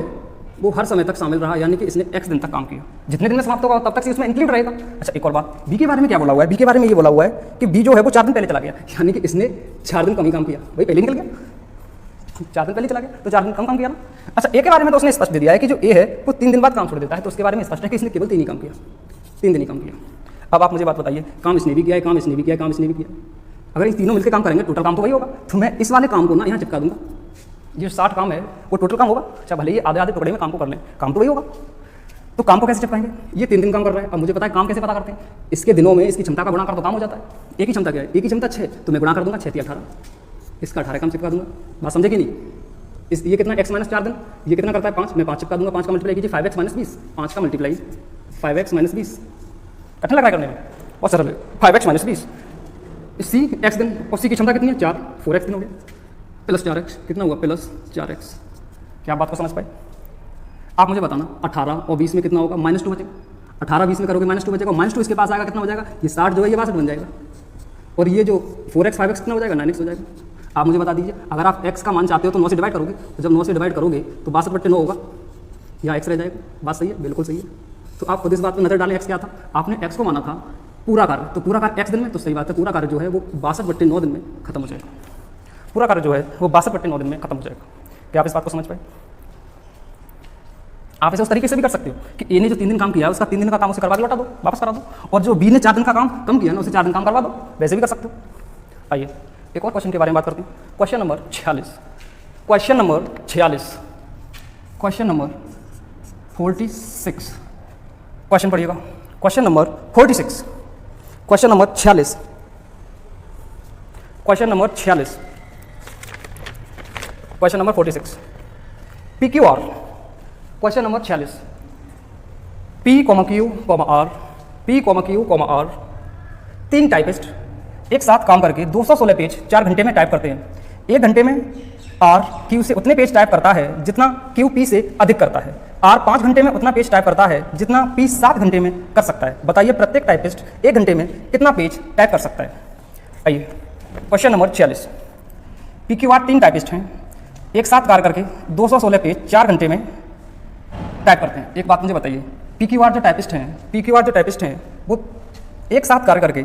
वो हर समय तक शामिल रहा, यानी कि इसने x दिन तक काम किया। जितने दिन में समाप्त होगा तब तक सी उसमें इंक्लूड रहेगा। अच्छा एक और बात, बी के बारे में क्या बोला हुआ है, बी के बारे में ये बोला हुआ है कि बी जो है वो 4 दिन पहले चला गया, यानी कि इसने 4 दिन कम ही काम किया। भाई पहले निकल गया, 4 दिन पहले चला गया तो 4 दिन कम काम किया ना। अच्छा ए के बारे में तो उसने स्पष्ट दे दिया है कि जो ए है वो 3 दिन बाद काम छोड़ देता है, तो उसके बारे में स्पष्ट है कि इसने केवल 3 दिन ही काम किया। अब आप मुझे बात बताइए, काम इसने भी किया है, काम इसने भी किया है, काम इसने भी किया। अगर इन तीनों मिलकर काम करेंगे टोटल काम तो वही होगा। तो मैं इस वाले काम को ना यहाँ चिपका दूंगा, जो 60 काम है वो टोटल काम होगा। अच्छा भले ये आधे टुकड़े में काम को कर लें, काम तो वही होगा। तो काम को कैसे चिपकाएंगे, ये 3 दिन काम कर रहा है। अब मुझे पता है काम कैसे पता करते हैं, इसके दिनों में इसकी क्षमता का गुणा कर दो काम हो जाता है। एक ही क्षमता क्या है, एक ही क्षमता 6, तो मैं गुणा कर दूंगा 6 × 18, इसका 18 काम चिपका दूंगा। बात समझे कि नहीं। ये कितना x - 4 दिन, ये कितना करता है 5, मैं 5 चिपका दूंगा। 5 का मल्टीप्लाई कीजिए 5x - 20, 5 का मल्टीप्लाई 5x - 20, कठिन लग रहा है करने में, और सरल है। 5x - 20 सी x दिन, और सी की क्षमता कितनी है 4, 4x दिन हो गया, प्लस 4x कितना हुआ प्लस 4x। क्या आप बात को समझ पाए। आप मुझे बताना 18 और 20 में कितना होगा, -2 बचेगा। 18 20 में करोगे -2 बचेगा, -2 इसके पास आएगा कितना हो जाएगा, ये 60 जो है ये 62 बन जाएगा। और ये जो 4x 5x कितना हो जाएगा, 9x हो जाएगा। आप मुझे बता दीजिए, अगर आप x का मान चाहते हो तो 9 से डिवाइड करोगे, तो जब 9 से डिवाइड करोगे तो 62/9 होगा, या x रह जाएगा। बात सही है, बिल्कुल सही है। तो आप खुद इस बात पर नजर डालें, x क्या था, आपने x को माना था पूरा कार्य, तो पूरा कार्य x दिन में, तो सही बात है, पूरा कार्य जो है वो 62/9 दिन में खत्म हो जाएगा। पूरा कार्य जो है वो 62/9 दिन में खत्म हो जाएगा। क्या आप इस बात को समझ पाए? आप इसे उस तरीके से भी कर सकते हो कि ए ने जो 3 दिन काम किया है उसका 3 दिन का काम उसे करवा के लौटा दो, वापस करा दो, और जो बी ने 4 दिन का काम कम किया ना उसे 4 दिन काम करवा दो, वैसे भी कर सकते हो। आइए एक और क्वेश्चन के बारे में बात करते हैं। Question number 46, question number 46, question number 46, question पढ़िएगा। Question number 46, question number 46, question number 46, question number 46, P Q R. Question number 46, P, Q, R, P, Q, R 3 typists एक साथ काम करके 216 पेज 4 घंटे में टाइप करते हैं। 1 घंटे में R Q से उतने पेज टाइप करता है जितना Q P से अधिक करता है। R 5 घंटे में उतना पेज टाइप करता है जितना P 7 घंटे में कर सकता है। बताइए प्रत्येक टाइपिस्ट 1 घंटे में कितना पेज टाइप कर सकता है। आइए question number 46, P Q R 3 typist हैं, एक साथ कार्य करके 216 पेज 4 घंटे में टाइप करते हैं। एक बात मुझे बताइए, पी क्यू आर जो टाइपिस्ट हैं वो एक साथ कार्य करके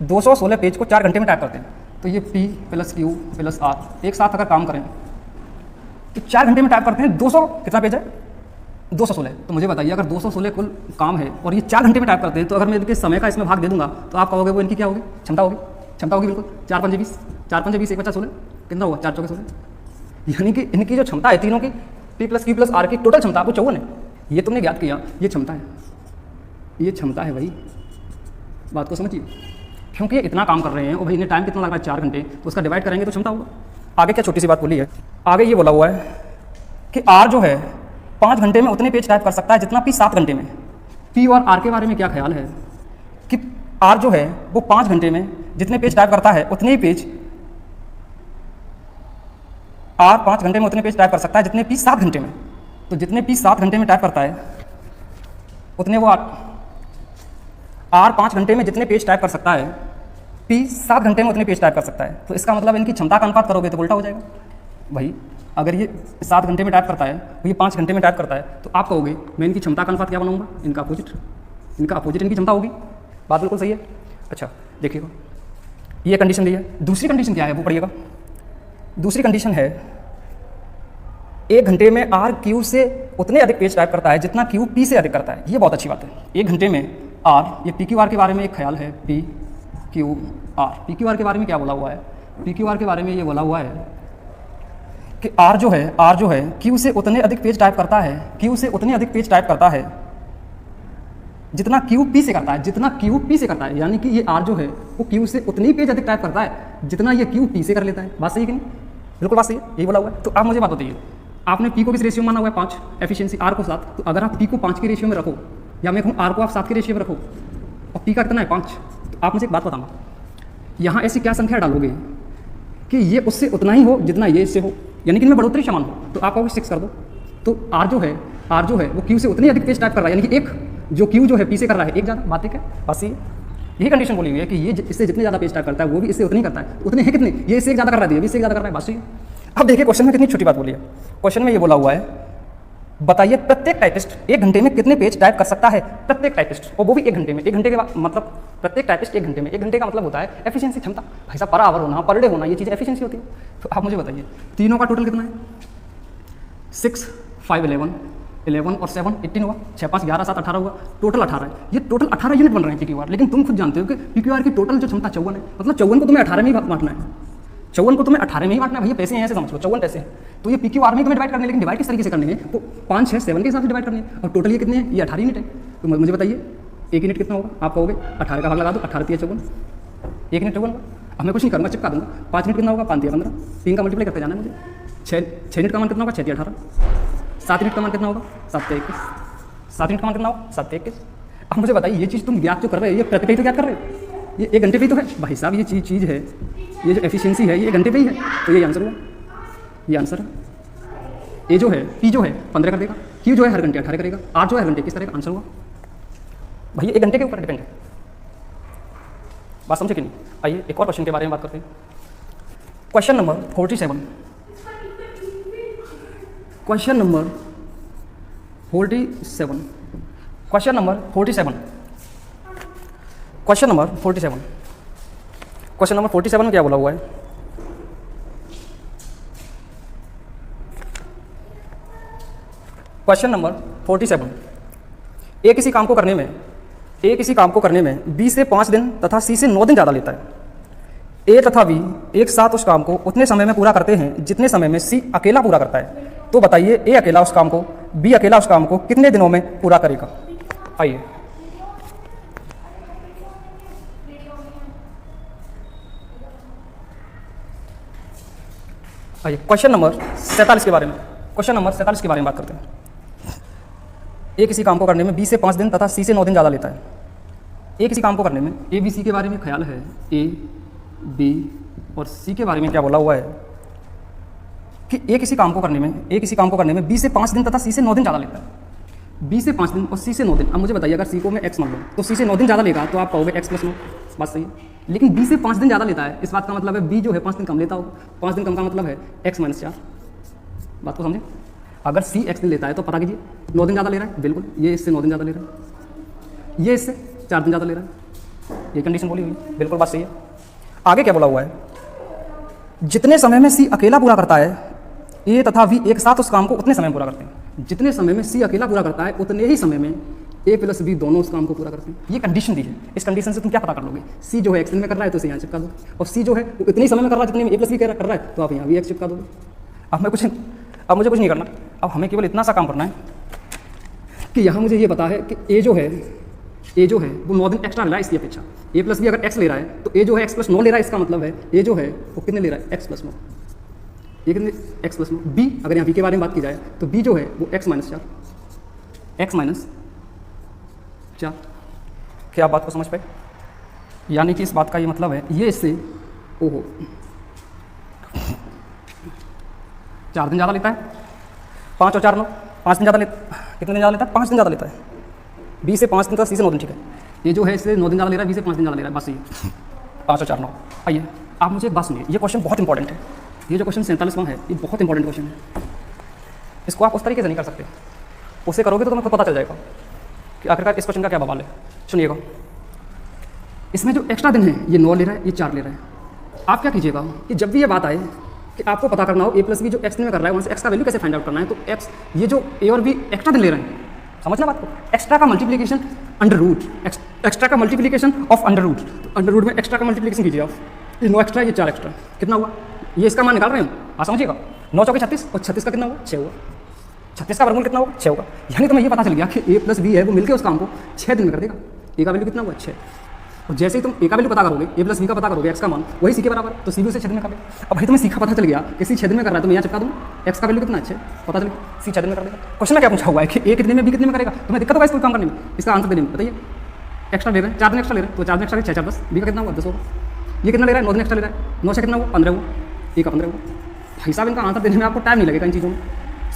216 पेज को 4 घंटे में टाइप करते हैं। तो ये P + Q + R एक साथ अगर काम करें तो 4 घंटे में टाइप करते हैं 200 कितना पेज है, 216। तो मुझे बताइए अगर 216 कुल काम है और ये 4 घंटे में टाइप करते हैं, तो अगर मैं इनके समय का इसमें भाग दे दूंगा तो आप कहोगे वो इनकी क्या होगी, क्षमता होगी बिल्कुल। 4 × 5 = 20, 4 × 5 = 20, 1 × 16 कितना हुआ, 4 × 4 = 16। यानी कि इनकी जो क्षमता है तीनों की, P + Q + R की टोटल क्षमता आपको 54 है। ये तुमने ज्ञात किया, ये क्षमता है भाई, बात को समझिए। क्योंकि ये इतना काम कर रहे हैं और भाई इन्हें टाइम कितना लग रहा है, 4 घंटे, तो उसका डिवाइड करेंगे तो क्षमता होगा। आगे क्या छोटी सी बात बोली है, आगे ये बोला हुआ है कि R जो है 5 घंटे में उतने पेज टाइप कर सकता है जितना P 7 घंटे में। P और R के बारे में क्या ख्याल है कि R जो है वो 5 घंटे में जितने पेज टाइप करता है उतने ही पेज R 5 घंटे में उतने पेज टाइप कर सकता है जितने P 7 घंटे में। तो जितने P 7 घंटे में टाइप करता है उतने वो R 5 घंटे में जितने पेज टाइप कर सकता है P 7 घंटे में उतने पेज टाइप कर सकता है। तो इसका मतलब इनकी क्षमता का अनुपात करोगे तो उल्टा हो जाएगा भाई। अगर ये 7 घंटे में टाइप करता है तो ये 5 घंटे में टाइप करता है, तो आप कहोगे मैं इनकी क्षमता का अनुपात क्या बनाऊंगा, इनका अपोजिट इनकी क्षमता होगी। बात बिल्कुल सही है। अच्छा देखिएगा, ये कंडीशन दी है। दूसरी कंडीशन क्या है वो पढ़िएगा। दूसरी कंडीशन है 1 घंटे में R Q से उतने अधिक पेज टाइप करता है जितना Q P से अधिक करता है। ये बहुत अच्छी बात है। 1 घंटे में R, ये P Q R के बारे में एक ख्याल है, P Q R। P Q R के बारे में क्या बोला हुआ है, P Q R के बारे में ये बोला हुआ है कि R जो है Q से उतने अधिक पेज टाइप करता है जितना Q P से करता है, यानी कि ये R जो है वो Q से उतनी पेज अधिक टाइप करता है जितना ये Q P से कर लेता है। बात सही है कि नहीं, बिल्कुल बात सही है, यही बोला हुआ है। तो आप मुझे बात बताइए, आपने P को किस रेशियो में माना हुआ है, 5, एफिशिएंसी R को 7। तो अगर आप P को 5 के रेशियो में रखो, या मैं कहूँ R को आप 7 के रेशियो में रखो और P का कितना है 5, तो आप मुझे एक बात बताना, यहाँ ऐसी क्या संख्या डालोगे कि ये उससे उतना ही हो जितना ये इससे हो, यानी कि इनमें बढ़ोतरी समान हो। तो आप कहोगे 6 कर दो। तो R जो है वो Q से उतनी अधिक पेज टाइप कर रहा है, यानी कि एक जो Q जो है P से कर रहा है, एक ज़्यादा। बात ठीक है, बस यही कंडीशन बोली हुई है कि ये इससे जितने ज़्यादा पेज टाइप करता है वो भी इससे उतनी करता है। उतने हैं कितने, ये इससे एक ज़्यादा कर रहा है, ये भी इससे ज़्यादा कर रहा है। बात सही है। अब देखिए क्वेश्चन में कितनी छोटी बात बोली है। क्वेश्चन में ये बोला हुआ है, बताइए प्रत्येक टाइपिस्ट 1 घंटे में कितने पेज टाइप कर सकता है। प्रत्येक टाइपिस्ट, और वो भी 1 घंटे में। 1 घंटे के मतलब प्रत्येक टाइपिस्ट 1 घंटे में। 1 घंटे का मतलब होता है एफिशिएंसी, क्षमता। भाई साहब पर आवर होना, पर डे होना, ये चीज़ एफिशिएंसी होती है। तो आप मुझे बताइए तीनों का टोटल कितना है, 6, 5, 11 और 7, 18 हुआ, 6, 5, 11, 7, 18 हुआ, टोटल 18 है। ये टोटल 18 यूनिट बन रहे हैं PQR। लेकिन तुम खुद जानते हो कि PQR की टोटल जो क्षमता 54 है, मतलब 54 को तुम्हें 18 में ही बांटना है। 54 को तुम्हें 18 में ही बांटना है। भैया पैसे हैं ऐसे समझ लो, 54 पैसे हैं। तो ये PQR में तुम्हें डिवाइड करने, लेकिन डिवाइड किस तरीके से करनी है, तो 5, 6, 7 के हिसाब से डिवाइड करनी है। और टोटल ये कितने हैं, ये 18 यूनिट है। तो मुझे बताइए 1 यूनिट कितना होगा। आप कहोगे 18 का भाग लगा दो, 18 3 54, 1 यूनिट 54 होगा। अब मैं कुछ नहीं करूँगा, चिपका दूँगा। 5 यूनिट कितना होगा, 5 3 15, 3 का मल्टीप्लाई करते जाना है मुझे। 6 यूनिट का मान कितना होगा, 6 3 18। 7 यूनिट का मान कितना होगा, 7 3 21। 7 यूनिट का मान कितना होगा, 7 3 21। अब मुझे बताइए ये चीज़ तुम ज्ञात जो कर रहे हो, ये प्रति पे तो ज्ञात कर रहे हो, ये 1 घंटे पे तो है। भाई साहब ये चीज़ है, ये जो एफिशिएंसी है ये 1 घंटे पे ही है। तो ये आंसर हुआ, ये आंसर है। ए जो है, P जो है 15 कर देगा, Q जो है हर घंटे 18 करेगा, R जो है हर घंटे किस तरह का आंसर हुआ। भैया 1 घंटे के ऊपर डिपेंड है। बात समझे कि नहीं? आइए एक और क्वेश्चन के बारे में बात करते हैं। Question number 47। Question number 47। Question number 47। Question number 47। Question number 47 में क्या बोला हुआ है? Question number 47। ए किसी काम को करने में बी से 5 दिन तथा सी से 9 दिन ज़्यादा लेता है। ए तथा बी एक साथ उस काम को उतने समय में पूरा करते हैं जितने समय में सी अकेला पूरा करता है। तो बताइए ए अकेला उस काम को, बी अकेला उस काम को कितने दिनों में पूरा करेगा? आइए क्वेश्चन नंबर 47 के बारे में बात करते हैं। ए किसी काम को करने में बी से 5 दिन तथा सी से 9 दिन ज़्यादा लेता है। ए किसी काम को करने में ए बी सी के बारे में ख्याल है, ए बी और सी के बारे में क्या बोला हुआ है कि ए किसी काम को करने में बी से 5 दिन तथा सी से 9 दिन ज़्यादा लेता है। बी से 5 दिन और सी से 9 दिन। अब मुझे बताइए, अगर सी को मैं एक्स मान लूँ तो सी से 9 दिन ज़्यादा लेगा तो आप कहोगे एक्स प्लस 9, बात सही है। लेकिन बी से 5 दिन ज़्यादा लेता है, इस बात का मतलब है बी जो है 5 दिन कम लेता होगा। 5 दिन कम का मतलब है एक्स माइनस 4। बात को समझे? अगर सी एक्स दिन लेता है तो पता कीजिए 9 दिन ज़्यादा ले रहा है, बिल्कुल ये इससे 9 दिन ज़्यादा ले रहा है, ये इससे 4 दिन ज़्यादा ले रहा है। ये कंडीशन बोली हुई, बिल्कुल बात सही है। आगे क्या बोला हुआ है? जितने समय में सी अकेला पूरा करता है ए तथा वी एक साथ उस काम को उतने समय में पूरा करते हैं। जितने समय में सी अकेला पूरा करता है उतने ही समय में ए प्लस बी दोनों उस काम को पूरा करते हैं। ये कंडीशन दी है। इस कंडीशन से तुम क्या पता कर लोगे? सी जो है एक्स दिन में कर रहा है तो इसे यहाँ चिपका दो, और सी जो है वो इतने ही समय में कर रहा है जितने में ए प्लस बी कर रहा है तो आप यहाँ भी एक्स चिपका दोगे। अब मुझे कुछ नहीं करना, अब हमें केवल इतना सा काम करना है कि यहाँ मुझे ये पता है कि ए जो है वो 9 दिन एक्स्ट्रा ले रहा है इसकी अपेक्षा। ए प्लस बी अगर एक्स ले रहा है तो ए जो है एक्स प्लस 9 ले रहा है, इसका मतलब है ए जो है वो कितने ले रहा है? X plus 9। ये कितने? X plus 9। बी, अगर यहाँ बी के बारे में बात की जाए तो बी जो है वो एक्स माइनस 4। क्या आप बात को समझ पाए? यानी कि इस बात का ये मतलब है ये इससे 4 दिन ज़्यादा लेता है। 5 और 4 9, 5 दिन ज़्यादा लेता। कितने दिन ज़्यादा लेता है? 5 दिन ज़्यादा लेता है। बी से 5 दिन का सी से 9 दिन, ठीक है। ये जो है इससे 9 दिन ज़्यादा ले रहा है, बी से 5 दिन ज़्यादा ले रहा है, बस ये 5 और 4 9। आइए आप मुझे एक बात सुनिए, ये क्वेश्चन बहुत इंपॉर्टेंट है। ये जो क्वेश्चन 47वां है ये बहुत इंपॉर्टेंट क्वेश्चन है। इसको आप उस तरीके से नहीं कर सकते, उसे करोगे तो तुम्हें खुद पता चल जाएगा कि आखिरकार इस क्वेश्चन का क्या बवाल है। सुनिएगा, इसमें जो एक्स्ट्रा दिन है ये 9 ले रहा है, ये 4 ले रहा है। आप क्या कीजिएगा कि जब भी ये बात आए कि आपको पता करना हो ए प्लस बी जो एक्स दिन में कर रहा है वहाँ से एक्स का वैल्यू कैसे फाइंड आउट करना है, तो एक्स ये जो ए और बी एक्स्ट्रा दिन ले रहे हैं, समझना बात को, एक्स्ट्रा का मल्टीप्लिकेशन अंडर रूट, एक्स्ट्रा का मल्टीप्लिकेशन ऑफ अंडर रूट। तो अंडर रूट में एक्स्ट्रा का मल्टीप्लिकेशन कीजिए आप, ये 9 एक्स्ट्रा, ये 4 एक्स्ट्रा, कितना हुआ? ये इसका मान निकाल रहे हैं आप, समझिएगा। 9 चौके 36 और 36 का कितना हुआ? 6 हुआ। 36 का वर्गमूल कितना होगा? 6 होगा। यानी तुम्हें ये पता चल गया कि ए प्लस बी है वो मिलकर उस काम को 6 दिन में कर देगा। ए का वैल्यू कितना हुआ? 6। और जैसे ही तुम ए का वैल्यू पता करोगे, ए प्लस बी का पता करोगे, एक्स का मान वही सी के बराबर, तो सी भी उसे 6 दिन में कर दे। अब भाई तुम्हें सी का पता चल गया कि सी 6 दिन में कर रहा है तो मैं यहाँ चिपका दूँ, एक्स का वैल्यू कितना? 6, पता चल गया सी 6 दिन में कर देगा। क्वेश्चन में क्या पूछा हुआ है कि ए कितने में बी कितने में करेगा? तुम्हें दिक्कत होगा इसको काम करने में, इसका आंसर देने में। बताइए, एक्स्ट्रा ले रहे हैं, 4 दिन एक्स्ट्रा ले रहे हैं, तो 4 दिन एक्स्ट्रा 6 4 10, बी का कितना हुआ? 10 होगा। ये कितना ले रहा है? 9 दिन एक्स्ट्रा ले रहा है, 9 से कितना हुआ? 15 हुआ। ए का 15 हुआ। भाई साहब इनका आंसर देने में आपको टाइम नहीं लगेगा इन चीज़ों में,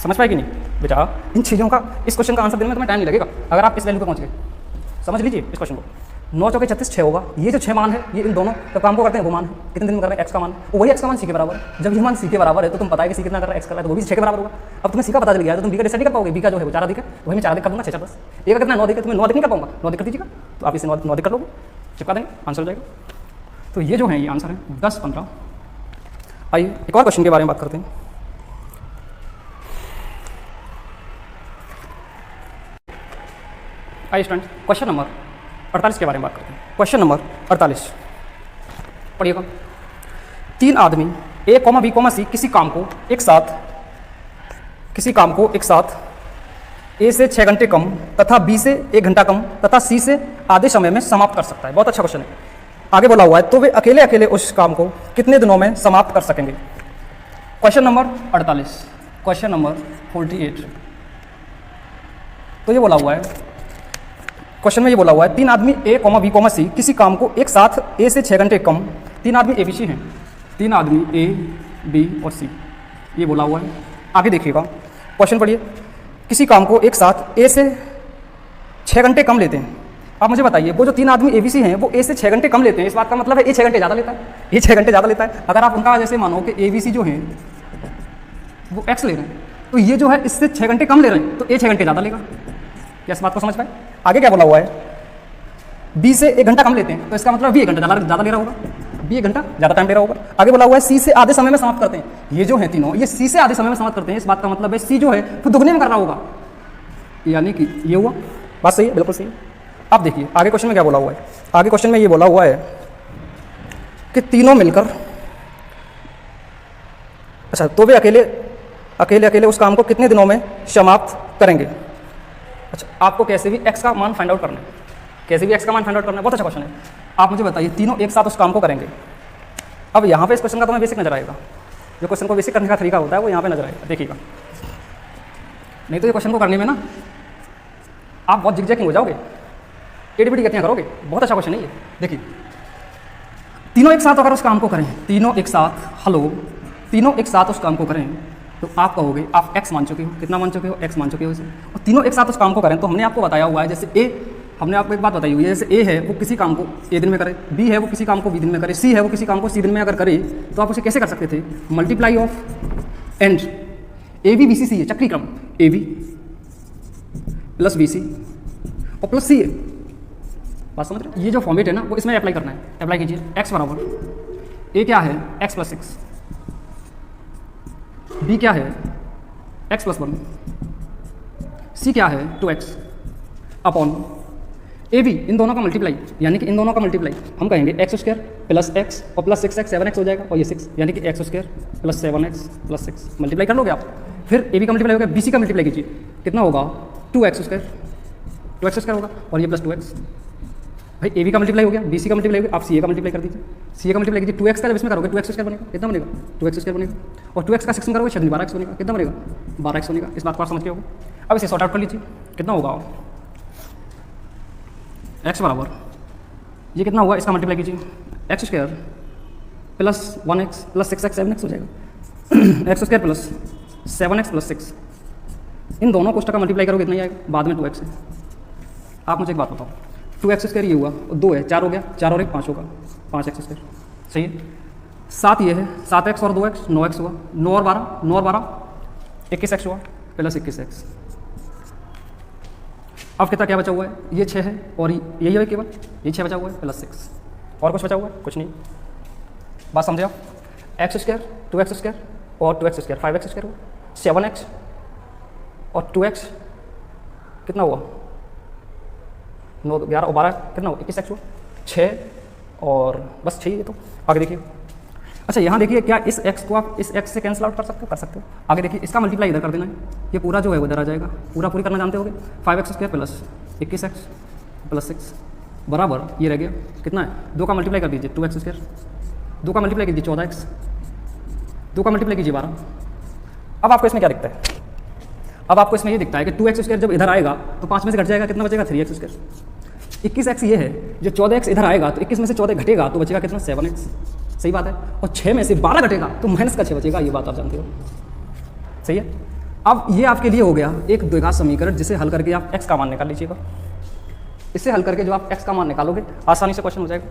समझ पाए कि नहीं बेटा? इन चीज़ों का, इस क्वेश्चन का आंसर देने में तुम्हें टाइम नहीं लगेगा अगर आप इस वैल्यू पे पहुंच गए। समझ लीजिए इस क्वेश्चन को। 9 चौके 36 6 होगा। ये जो 6 मान है ये इन दोनों तो काम को करते हैं, वो मान है कितने दिन में कर रहे हैं? एक्स का मान, वही एक्स का मान सी के बराबर है। जब ये मान सी के बराबर है तो तुम पता है कि सी कितना कर रहा है? एक्स कर रहा है, तो वो भी 6 के बराबर होगा। अब तुम्हें सी का पता चल गया तो तुम बी का डिसाइड कर पाओगे। बी का जो है वो 4 अधिक है, तो वही मैं 4 अधिक कर दूंगा, 6 4 10। ए का कितना? 9 अधिक है, तुम्हें 9 अधिक नहीं कर पाऊंगा, 9 अधिक कर दीजिएगा, तो आप इसे 9 अधिक कर लोगे, चिपका देंगे, आंसर हो जाएगा। तो ये जो है ये आंसर है 10 15। आइए एक और क्वेश्चन के बारे में बात करते हैं। आइए स्टूडेंट क्वेश्चन नंबर 48 के बारे में बात करते हैं। क्वेश्चन नंबर 48 पढ़िएगा। 3 आदमी ए कॉमा बी कॉमा सी किसी काम को एक साथ ए से 6 घंटे कम तथा बी से 1 घंटा कम तथा सी से आधे समय में समाप्त कर सकता है। बहुत अच्छा क्वेश्चन है। आगे बोला हुआ है तो वे अकेले अकेले उस काम को कितने दिनों में समाप्त कर सकेंगे? Question number 48, question number 48। तो ये बोला हुआ है, क्वेश्चन में ये बोला हुआ है 3 आदमी ए कॉमा बी कॉमा सी किसी काम को एक साथ ए से 6 घंटे कम, 3 आदमी ए बी सी हैं, 3 आदमी ए बी और सी, ये बोला हुआ है। आगे देखिएगा क्वेश्चन पढ़िए। किसी काम को एक साथ ए से 6 घंटे कम लेते हैं, आप मुझे बताइए, वो जो 3 आदमी ABC हैं वो A से 6 घंटे कम लेते हैं, इस बात का मतलब है A 6 घंटे ज़्यादा लेता है, A 6 घंटे ज़्यादा लेता है। अगर आप उनका जैसे मानो कि ABC जो हैं वो X ले रहे हैं, तो ये जो है इससे 6 घंटे कम ले रहे हैं, तो A 6 घंटे ज़्यादा लेगा। क्या इस बात को समझ पाए? आगे क्या बोला हुआ है, B से 1 घंटा कम लेते हैं, तो इसका मतलब B 1 घंटा ज़्यादा ले रहा होगा, B 1 घंटा ज़्यादा टाइम ले रहा होगा। आगे बोला हुआ है C से आधे समय में समाप्त करते हैं, ये जो है तीनों ये C से आधे समय में समाप्त करते हैं, इस बात का मतलब है C जो है वो दुगने में कर रहा होगा, यानी कि ये हुआ। बात सही है, बिल्कुल सही है। अब देखिए आगे क्वेश्चन में क्या बोला हुआ है, आगे क्वेश्चन में ये बोला हुआ है कि तीनों मिलकर, अच्छा तो वे अकेले अकेले अकेले उस काम को कितने दिनों में समाप्त करेंगे। अच्छा आपको कैसे भी x का मान फाइंड आउट करना है, कैसे भी x का मान फाइंड आउट करना है, बहुत अच्छा क्वेश्चन है। आप मुझे बताइए तीनों एक साथ उस काम को करेंगे। अब यहाँ पे इस क्वेश्चन का तुम्हें बेसिक नजर आएगा, जो क्वेश्चन को बेसिक करने का तरीका होता है वो यहाँ पे नजर आएगा, देखिएगा। नहीं तो ये क्वेश्चन को करने में ना आप बहुत जिगजैगिंग हो जाओगे, टेढ़ी-मेढ़ी गतियाँ करोगे। बहुत अच्छा क्वेश्चन है ये। देखिए तीनों एक साथ अगर उस काम को करें, तीनों एक साथ, हेलो, तीनों एक साथ उस काम को करें, तो आप कहोगे आप x मान चुके हो, कितना मान चुके हो, x मान चुके हो इसे, और तीनों एक साथ उस काम को करें। तो हमने आपको बताया हुआ है जैसे A, हमने आपको एक बात बताई हुई है, जैसे A है वो किसी काम को A दिन में करे, B है वो किसी काम को B दिन में करे, C है वो किसी काम को C दिन में अगर करे, तो आप उसे कैसे कर सकते थे, multiply of and AB BC C है, चक्री क्रम AB प्लस BC और प्लस C है। बात समझ रहे? ये जो फॉर्मेट है ना वो इसमें अप्लाई करना है। अप्लाई कीजिए, x बराबर A क्या है x प्लस 6, B क्या है x प्लस 1, C क्या है 2x अपॉन AB, इन दोनों का मल्टीप्लाई, यानी कि इन दोनों का मल्टीप्लाई हम कहेंगे x स्क्वायर प्लस x और प्लस 6x 7x हो जाएगा, और ये 6 यानी कि x square plus 7x plus 6 multiply कर लोगे आप। फिर AB का मल्टीप्लाई हो गया, BC का मल्टीप्लाई कीजिए, कितना होगा 2x स्क्वायर होगा, और ये प्लस 2x। भाई AB का मल्टीप्लाई हो गया, BC का मल्टीप्लाई हो गया, आप CA का मल्टीप्लाई कर दीजिए, CA का मल्टीप्लाई कीजिए, 2x का जब इसमें करोगे 2x स्क्वायर बनेगा, कितना बनेगा 2x स्क्वायर बनेगा, और 2x का 6 में करोगे 12x बनेगा, कितना बनेगा 12x बनेगा। इस बात को आप समझ के होगा। अब इसे सॉर्ट आउट कर लीजिए, कितना होगा x बराबर, ये कितना हुआ इसका मल्टीप्लाई कीजिए, x square plus 1x plus 6x 7x हो जाएगा, x square plus 7x plus 6, इन दोनों कोष्टक का मल्टीप्लाई करोगे इतना ही आएगा, बाद में 2x है। आप मुझे एक बात बताओ, 2x स्क्वायर ये हुआ, 2 है 4 हो गया, 4 और 1 5 होगा, 5x स्क्वायर सही है। 7 ये है, 7x और 2x 9x हुआ, 9 और 12 21x हुआ प्लस 21x। अब कितना क्या बचा हुआ है, ये 6 है और यही है केवल, ये 6 बचा हुआ है प्लस 6, और कुछ बचा हुआ है कुछ नहीं। बात समझे आप, x स्क्वायर 2x स्क्वायर और 2x स्क्वायर 5x स्क्वायर हुआ, 7x और 2x कितना हुआ 9 11 और 12 कितना हुआ 21x हुआ, 6 और बस 6 ये तो। आगे देखिए, अच्छा यहाँ देखिए, क्या इस x को आप इस x से कैंसिल आउट कर सकते हो, कर सकते हो। आगे देखिए, इसका मल्टीप्लाई इधर कर देना है, ये पूरा जो है वो इधर आ जाएगा, पूरी करना जानते होगे, 5x square plus 21x plus 6 बराबर ये रह गया कितना है, 2 का मल्टीप्लाई कर दीजिए 2x स्क्वायर, 2 का मल्टीप्लाई कीजिए 14x, 2 का मल्टीप्लाई कीजिए 12। अब आपको इसमें क्या दिखता है, अब आपको इसमें ये दिखता है कि 2x स्क्वायर जब इधर आएगा तो 5 में से घट जाएगा, कितना बचेगा 3x स्क्वायर। 21x ये है, जो 14x इधर आएगा तो 21 में से 14 घटेगा तो बचेगा कितना 7x, सही बात है, और 6 में से 12 घटेगा तो माइनस का 6 बचेगा, ये बात आप जानते हो, सही है। अब ये आपके लिए हो गया एक द्विघात समीकरण, जिसे हल करके आप x का मान निकाल लीजिएगा। इससे हल करके जो आप x का मान निकालोगे आसानी से क्वेश्चन हो जाएगा।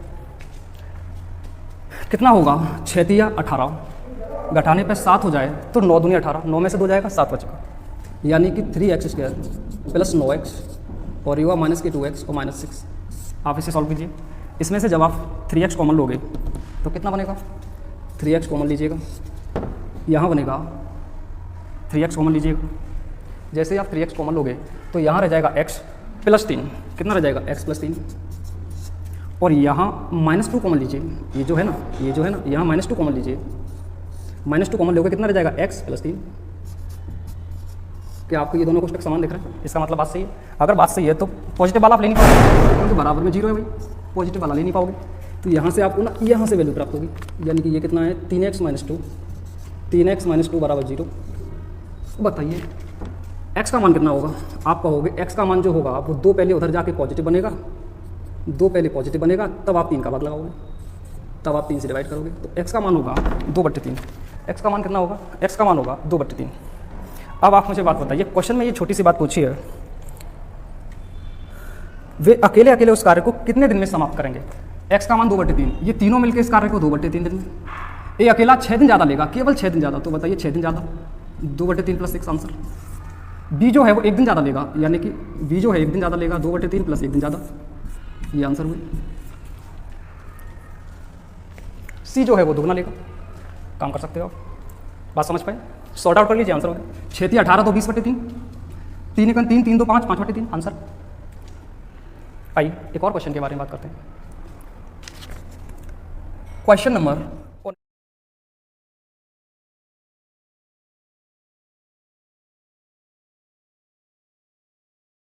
कितना होगा 6 तिया 18, घटाने पर 7 हो जाए तो 9 दूनी 18, 9 में से 2 जाएगा 7 बचेगा, यानी कि 3x स्क्वायर प्लस 9x और ये हुआ माइनस के 2x और माइनस 6। आप इसे सॉल्व कीजिए, इसमें से जब आप 3x कॉमन लोगे तो कितना बनेगा, 3x कॉमन लीजिएगा, यहाँ बनेगा 3x कॉमन लीजिएगा, जैसे ही आप 3x कॉमन लोगे तो यहाँ रह जाएगा x प्लस 3, कितना रह जाएगा x प्लस 3, और यहाँ -2 कॉमन लीजिए, ये जो है ना यहाँ -2 कॉमन लीजिए, -2 कॉमन लोगे कितना रह जाएगा x प्लस 3। क्या आपको ये दोनों कोष्टक समान दिख रहे हैं, इसका मतलब बात सही है। अगर बात सही है तो पॉजिटिव वाला आप ले नहीं पाओगे, क्योंकि बराबर में 0 है भाई, पॉजिटिव वाला ले नहीं पाओगे, तो यहाँ से आपको ना यहाँ से वैल्यू प्राप्त होगी, यानी कि ये कितना है 3x - 2 बराबर 0। बताइए x का मान कितना होगा, आप कहोगे x का मान जो होगा वो 2 पहले उधर जाके पॉजिटिव बनेगा, 2 पहले पॉजिटिव बनेगा, तब आप 3 का भाग लगाओगे, तब आप 3 से डिवाइड करोगे, तो x का मान होगा 2/3। x का मान कितना होगा, x का मान होगा 2/3। अब आप मुझे बात बताइए, क्वेश्चन में ये छोटी सी बात पूछी है वे अकेले अकेले उस कार्य को कितने दिन में समाप्त करेंगे? x का मान 2/3, ये तीनों मिलकर इस कार्य को 2/3 दिन में। ए अकेला 6 दिन ज़्यादा लेगा, केवल 6 दिन ज़्यादा, तो बताइए 6 दिन ज़्यादा, 2/3 + 6 आंसर। बी जो है वो 1 दिन ज़्यादा लेगा, यानी कि बी जो है 1 दिन ज़्यादा लेगा, 2/3 + 1 दिन ज़्यादा, ये आंसर हुई। सी जो है वो दुगना लेगा, काम कर सकते हो आप, बात समझ पाए? सॉर्ट आउट कर लीजिए, आंसर हो गया। 6 × 18 तो 20/3, 3 × 3 3 2 5 5/3 आंसर। आइए एक और क्वेश्चन के बारे में बात करते हैं। Question number